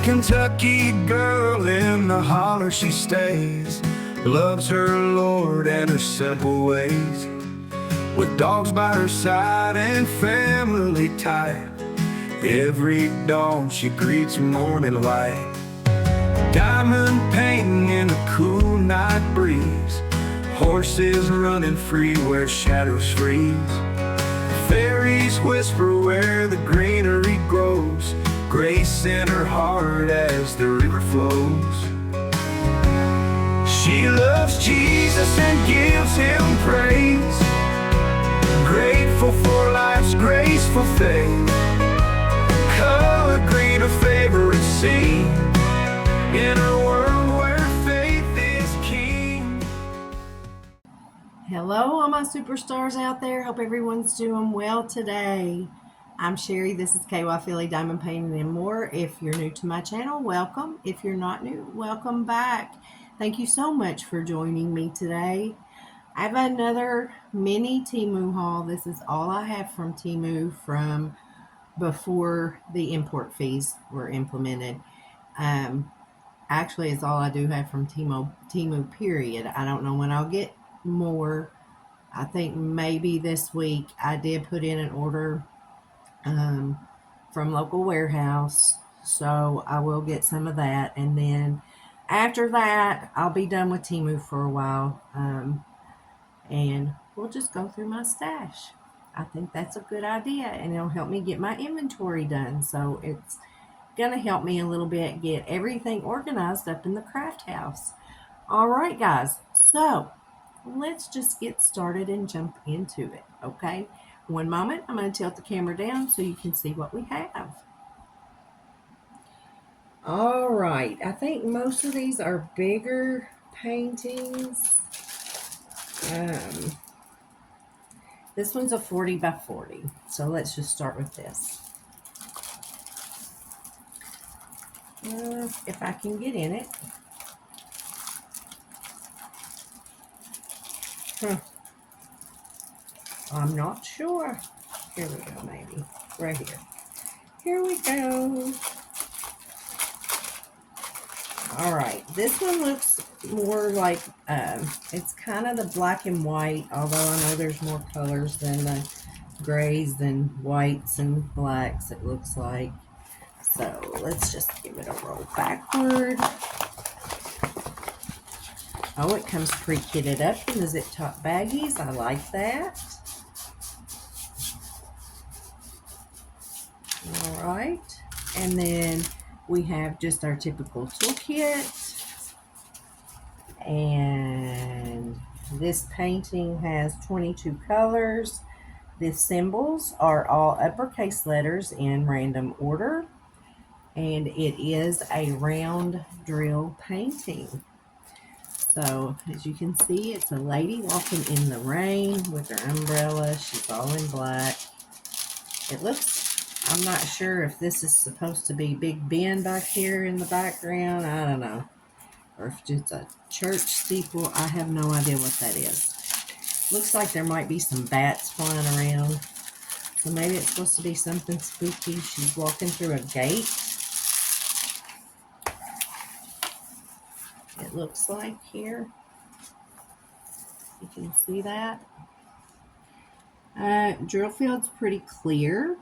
Kentucky girl in the holler she stays, loves her Lord and her simple ways. With dogs by her side and family tight, every dawn she greets morning light. Diamond painting in a cool night breeze, horses running free where shadows freeze. Fairies whisper where the greenery grows, grace in her heart as the river flows. She loves Jesus and gives him praise, grateful for life's graceful faith. Color green, her favorite scene, in a world where faith is king. Hello, all my superstars out there. Hope everyone's doing well today. I'm Sherry. This is KY Philly Diamond Painting and More. If you're new to my channel, welcome. If you're not new, welcome back. Thank you so much for joining me today. I have another mini Temu haul. This is all I have from Temu from before the import fees were implemented. Actually, it's all I do have from Temu period. I don't know when I'll get more. I think maybe this week. I did put in an order from local warehouse, so I will get some of that, and then after that I'll be done with Temu for a while, and we'll just go through my stash. I think that's a good idea, and it'll help me get my inventory done, so it's gonna help me a little bit get everything organized up in the craft house. All right, guys, so let's just get started and jump into it. Okay, one moment, I'm going to tilt the camera down so you can see what we have. All right, I think most of these are bigger paintings. This one's a 40 by 40, so let's just start with this. If I can get in it. I'm not sure. Here we go, maybe. Right here. Here we go. All right. This one looks more like, it's kind of the black and white, although I know there's more colors than the grays and whites and blacks, it looks like. So let's just give it a roll backward. Oh, it comes pre-kitted up in the zip top baggies. I like that. All right, and then we have just our typical toolkit, and this painting has 22 colors. The symbols are all uppercase letters in random order, and it is a round drill painting. So as you can see, it's a lady walking in the rain with her umbrella. She's all in black. It looks, I'm not sure if this is supposed to be Big Ben back here in the background. I don't know. Or if it's a church steeple. I have no idea what that is. Looks like there might be some bats flying around. So maybe it's supposed to be something spooky. She's walking through a gate. It looks like here. You can see that. Drill field's pretty clear.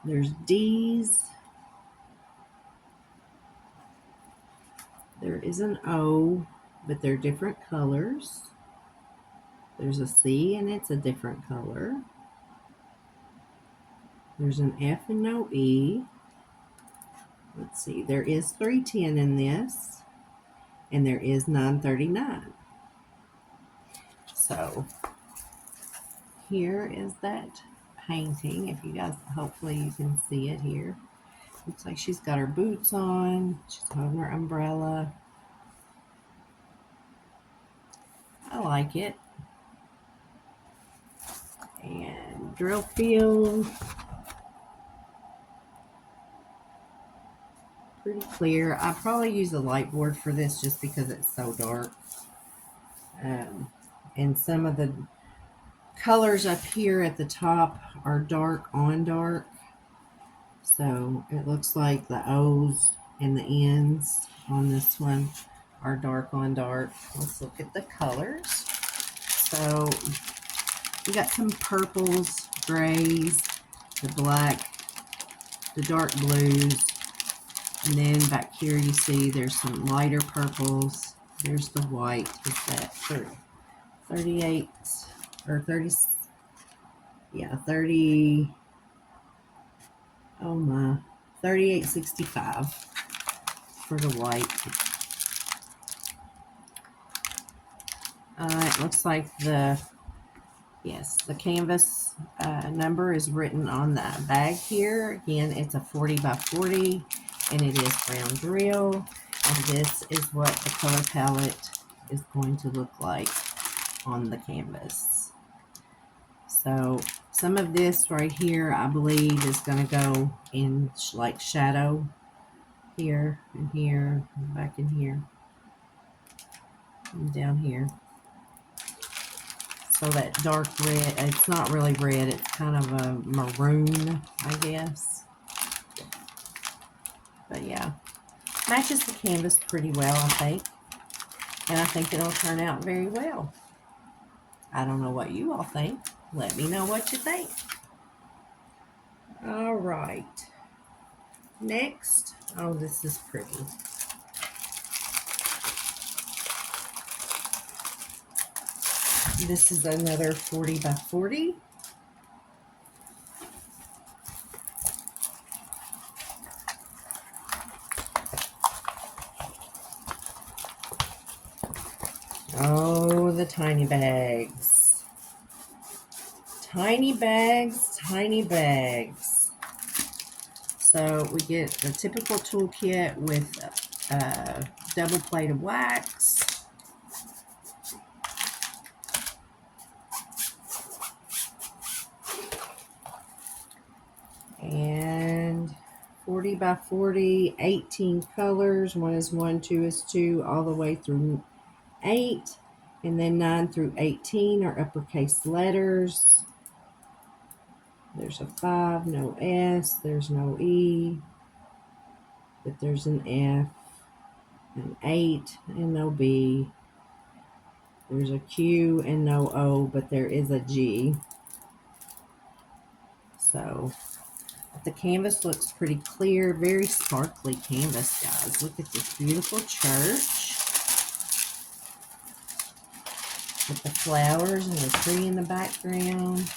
There's D's. There is an O, but they're different colors. There's a C, and it's a different color. There's an F and no E. Let's see, there is 310 in this, and there is 939. So here is that painting. If you guys, hopefully you can see it here. Looks like she's got her boots on. She's holding her umbrella. I like it. And drill field. Pretty clear. I probably use a light board for this just because it's so dark. And some of the colors up here at the top are dark on dark. So it looks like the O's and the N's on this one are dark on dark. Let's look at the colors. So we got some purples, grays, the black, the dark blues, and then back here you see there's some lighter purples. There's the white. Is that 38 or 30? Yeah, 30. Oh my, 38.65 for the white. It looks like the canvas number is written on the bag here. Again, it's a 40 by 40, and it is brown drill. And this is what the color palette is going to look like on the canvas. So some of this right here, I believe, is going to go in like shadow here and here and back in here and down here. So that dark red, it's not really red, it's kind of a maroon, I guess. But yeah, matches the canvas pretty well, I think. And I think it'll turn out very well. I don't know what you all think. Let me know what you think. All right. Next, oh, this is pretty. This is another 40 by 40. Oh, the tiny bags. Tiny bags, tiny bags. So we get the typical toolkit with double plate of wax. And 40 by 40, 18 colors. 1 is 1, 2 is 2, all the way through 8. And then 9 through 18 are uppercase letters. There's a 5, no S, there's no E, but there's an F, an 8, and no B. There's a Q and no O, but there is a G. So the canvas looks pretty clear, very sparkly canvas, guys. Look at this beautiful church with the flowers and the tree in the background.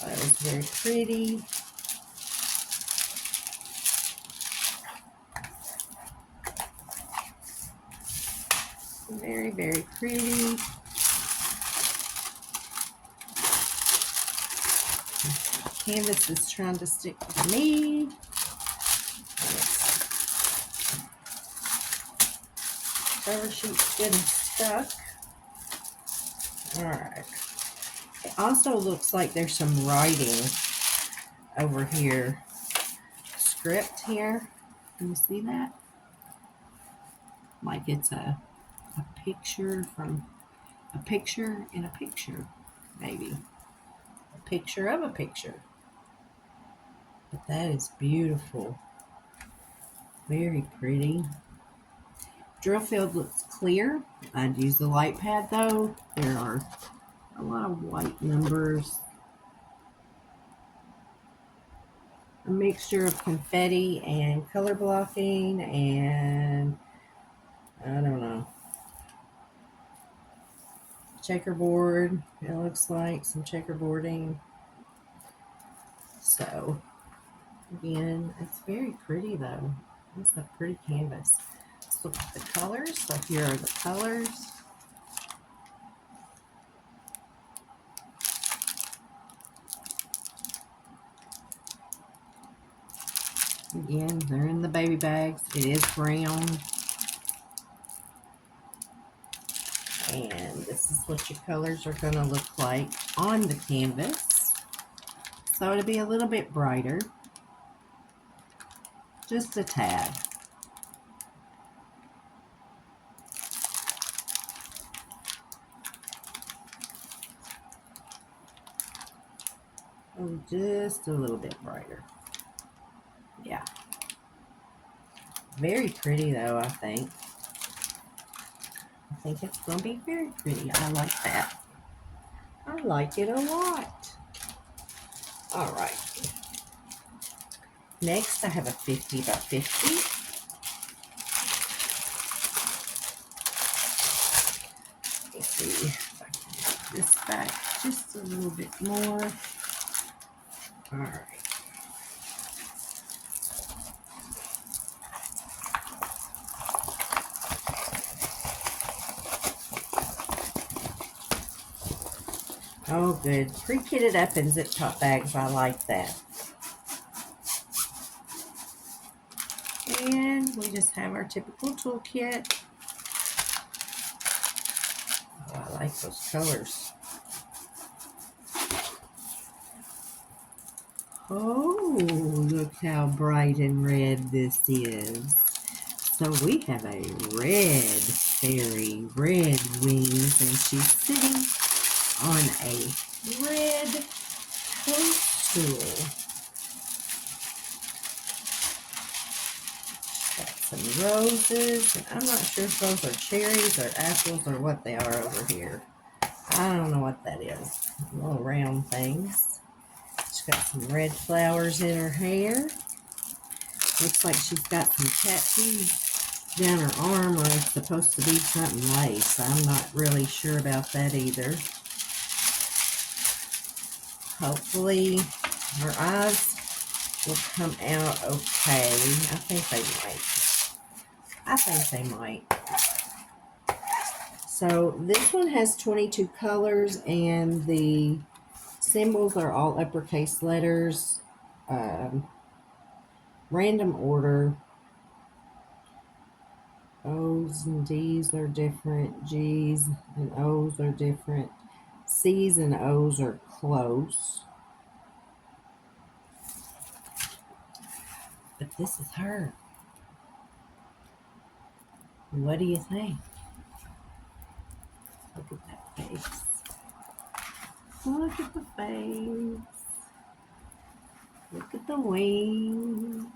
That was very pretty. Very, very pretty. Canvas is trying to stick to me. Cover sheet's getting stuck. Alright. It also looks like there's some writing over here. Script here. Can you see that? Like it's a picture from a picture in a picture, maybe. A picture of a picture. But that is beautiful. Very pretty. Drill field looks clear. I'd use the light pad though. There are a lot of white numbers. A mixture of confetti and color blocking and I don't know. Checkerboard. It looks like some checkerboarding. So again, it's very pretty though. It's a pretty canvas. Let's look at the colors. So here are the colors. Again, they're in the baby bags. It is brown. And this is what your colors are going to look like on the canvas. So it'll be a little bit brighter. Just a tad. Oh, just a little bit brighter. Very pretty though, I think. I think it's going to be very pretty. I like that. I like it a lot. All right. Next, I have a 50 by 50. Let's see if I can get this back just a little bit more. All right. Oh, good. Pre-kitted up in zip top bags. I like that. And we just have our typical toolkit. Oh, I like those colors. Oh, look how bright and red this is. So we have a red fairy, red wings, and she's sitting on a red toadstool. Got some roses, and I'm not sure if those are cherries or apples or what they are over here. I don't know what that is. Little round things. She's got some red flowers in her hair. Looks like she's got some tattoos down her arm, or it's supposed to be something lace. I'm not really sure about that either. Hopefully her eyes will come out okay. I think they might. So this one has 22 colors, and the symbols are all uppercase letters. Random order. O's and D's are different. G's and O's are different. C's and O's are close. But this is her. What do you think? Look at that face. Look at the face. Look at the wings.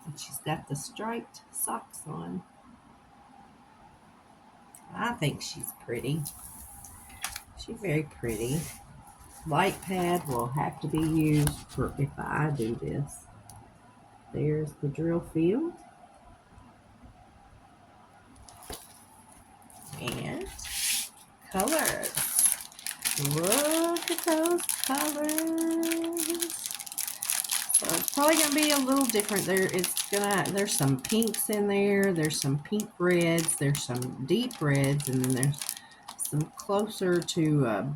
And she's got the striped socks on. I think she's pretty. She's very pretty. Light pad will have to be used for if I do this. There's the drill field. And colors. Look at those colors. So it's probably gonna be a little different. There's some pinks in there, there's some pink reds, there's some deep reds, and then there's some closer to a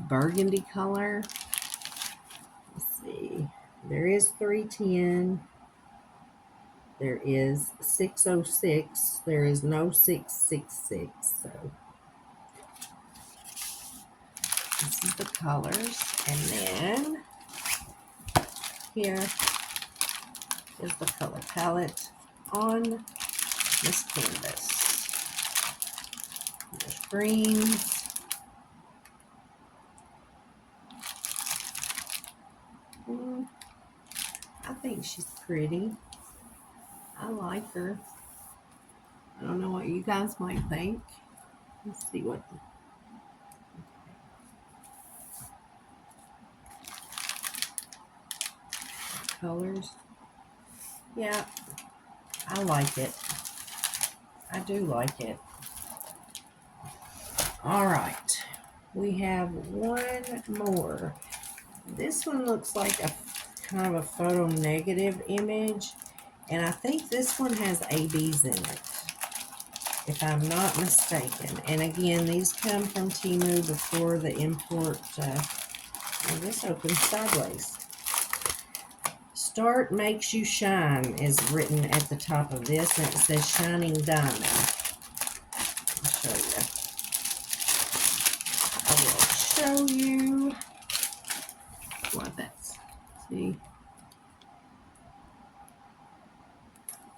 burgundy color. Let's see. There is 310. There is 606. There is no 666. So this is the colors. And then here is the color palette on this canvas. There's greens. I think she's pretty. I like her. I don't know what you guys might think. Let's see what the colors. Yeah, I like it. I do like it. All right, we have one more. This one looks like a kind of a photo negative image, and I think this one has ABs in it, if I'm not mistaken. And again, these come from Temu before the import. Well, this opens sideways. Start makes you shine is written at the top of this, and it says shining diamond. I'll show you. I will show you what that's. See?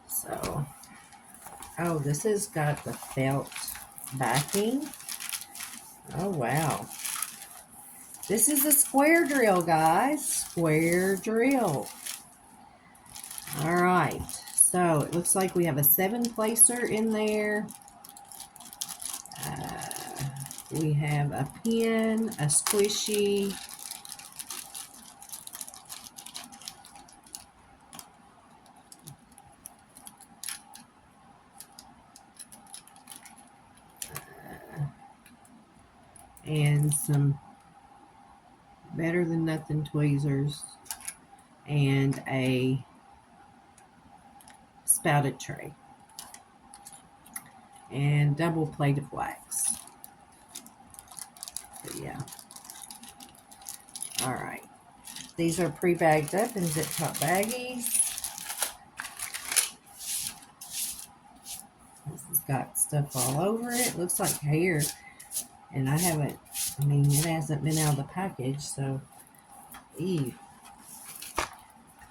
So, oh, this has got the felt backing. Oh, wow. This is a square drill, guys. Square drill. All right. So it looks like we have a 7-placer in there. We have a pin, a squishy, and some Better Than Nothing tweezers, and a spouted tray, and double plate of wax. But yeah. All right. These are pre-bagged up in zip top baggies. This has got stuff all over it. Looks like hair. And it hasn't been out of the package, so ew.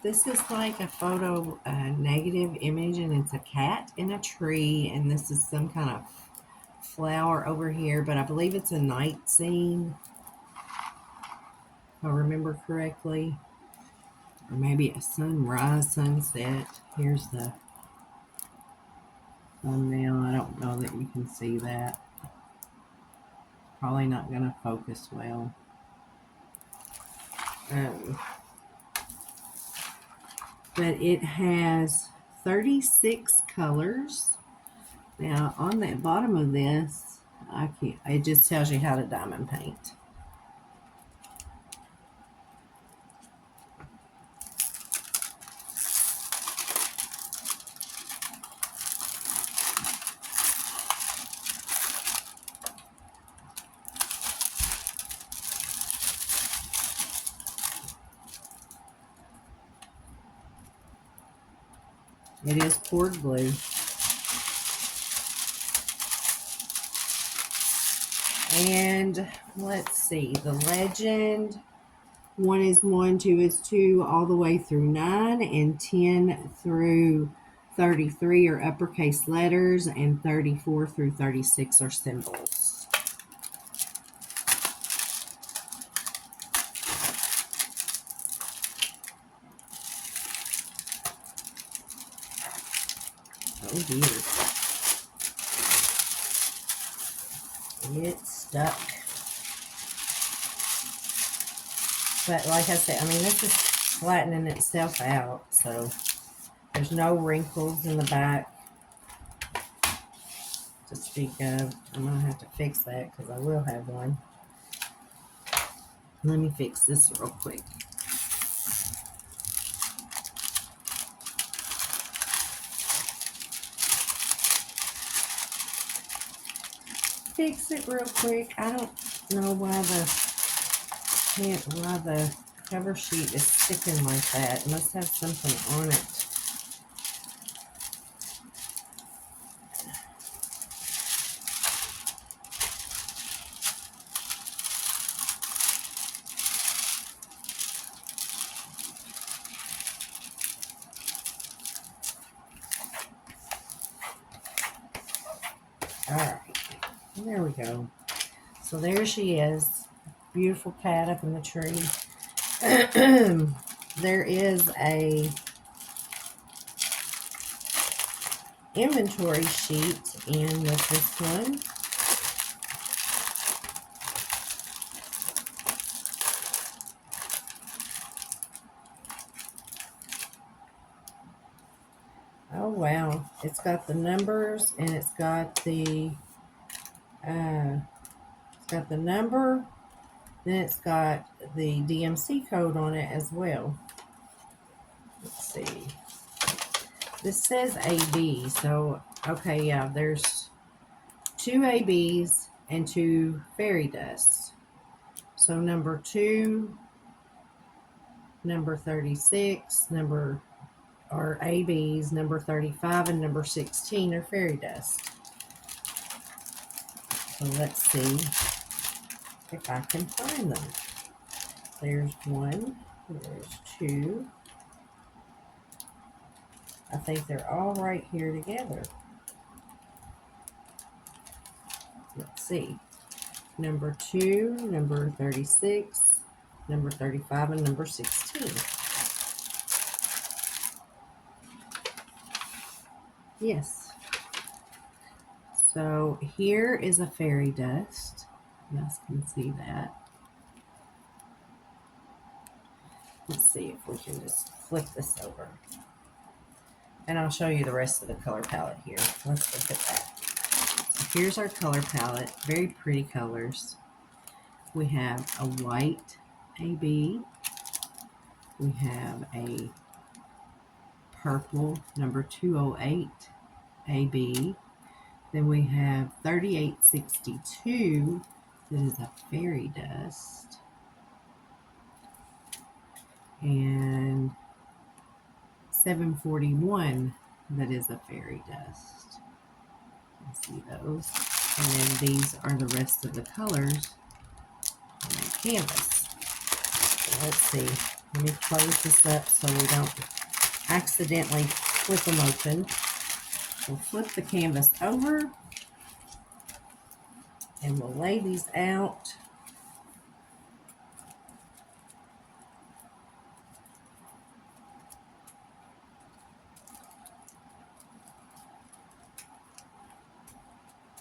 This is like a photo, negative image, and it's a cat in a tree, and this is some kind of flower over here, but I believe it's a night scene, if I remember correctly. Or maybe a sunrise, sunset. Here's the thumbnail. I don't know that you can see that. Probably not going to focus well. But it has 36 colors. Now, on the bottom of this, it just tells you how to diamond paint. It is poured glue. And let's see, the legend. 1 is 1, 2 is 2, all the way through 9, and 10 through 33 are uppercase letters, and 34 through 36 are symbols. Oh dear. It's stuck. But like I said, this is flattening itself out, so there's no wrinkles in the back to speak of. I'm going to have to fix that because I will have one. Let me fix this real quick. Fix it real quick. I don't know why the cover sheet is sticking like that. It must have something on it. Alright, there we go. So there she is. Beautiful cat up in the tree. There is a inventory sheet in with this one. Oh wow, it's got the numbers, and it's got the number, then it's got the DMC code on it as well. Let's see. This says AB, so okay, yeah, there's 2 ABs and 2 fairy dusts. So number 2, number 36, are ABs, number 35 and number 16 are fairy dust. So let's see if I can find them. There's 1, there's 2. I think they're all right here together. Let's see. Number 2, number 36, number 35, and number 16. Yes. So here is a fairy dust. You guys can see that. Let's see if we can just flip this over. And I'll show you the rest of the color palette here. Let's look at that. So here's our color palette. Very pretty colors. We have a white AB. We have a purple number 208 AB. Then we have 3862 that is a fairy dust. And 741 that is a fairy dust. You can see those. And then these are the rest of the colors on the canvas. So let's see. Let me close this up so we don't accidentally flip them open. We'll flip the canvas over and we'll lay these out.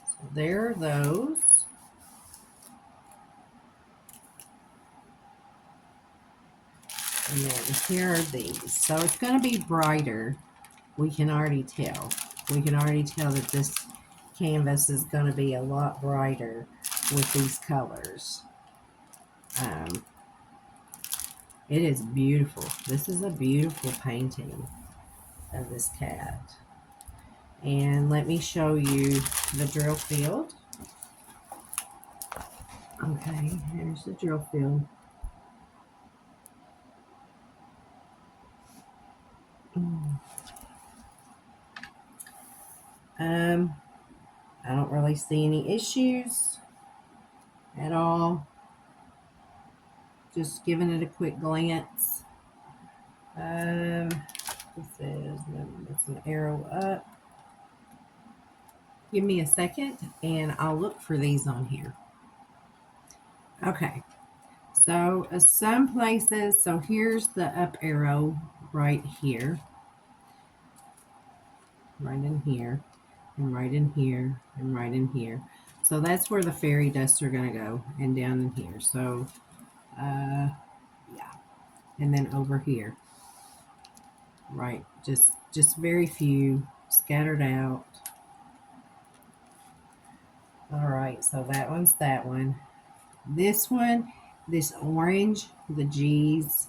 So there are those. And then here are these. So it's going to be brighter. We can already tell. We can already tell that this canvas is going to be a lot brighter with these colors. It is beautiful. This is a beautiful painting of this cat. And let me show you the drill field. Okay, here's the drill field. I don't really see any issues at all. Just giving it a quick glance. This is an arrow up. Give me a second and I'll look for these on here. Okay, so some places, so here's the up arrow right here, right in here, and right in here, and right in here. So that's where the fairy dusts are going to go, and down in here. So, yeah, and then over here, right, just very few scattered out. All right, so that one's that one. This one, this orange, the G's,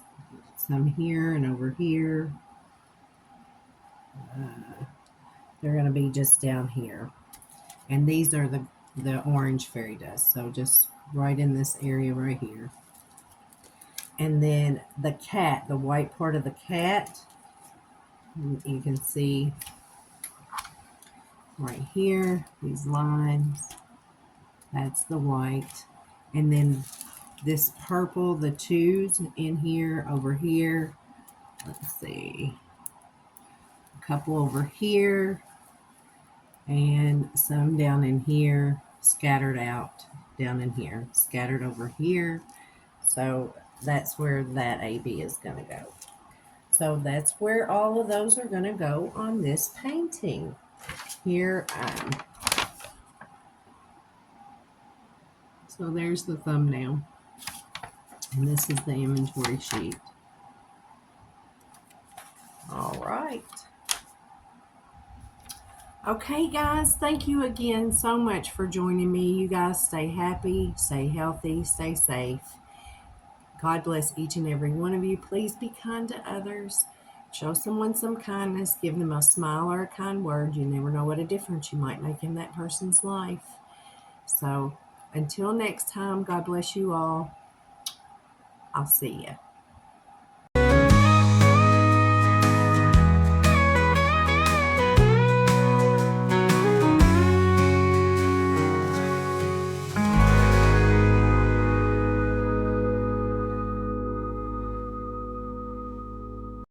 some here and over here. They're going to be just down here. And these are the orange fairy dust. So just right in this area right here. And then the cat, the white part of the cat, you can see right here, these lines. That's the white. And then this purple, the twos in here, over here. Let's see. A couple over here. And some down in here, scattered out down in here, scattered over here. So that's where that AB is going to go. So that's where all of those are going to go on this painting. Here, so there's the thumbnail. And this is the inventory sheet. All right. Okay, guys, thank you again so much for joining me. You guys stay happy, stay healthy, stay safe. God bless each and every one of you. Please be kind to others. Show someone some kindness. Give them a smile or a kind word. You never know what a difference you might make in that person's life. So until next time, God bless you all. I'll see you.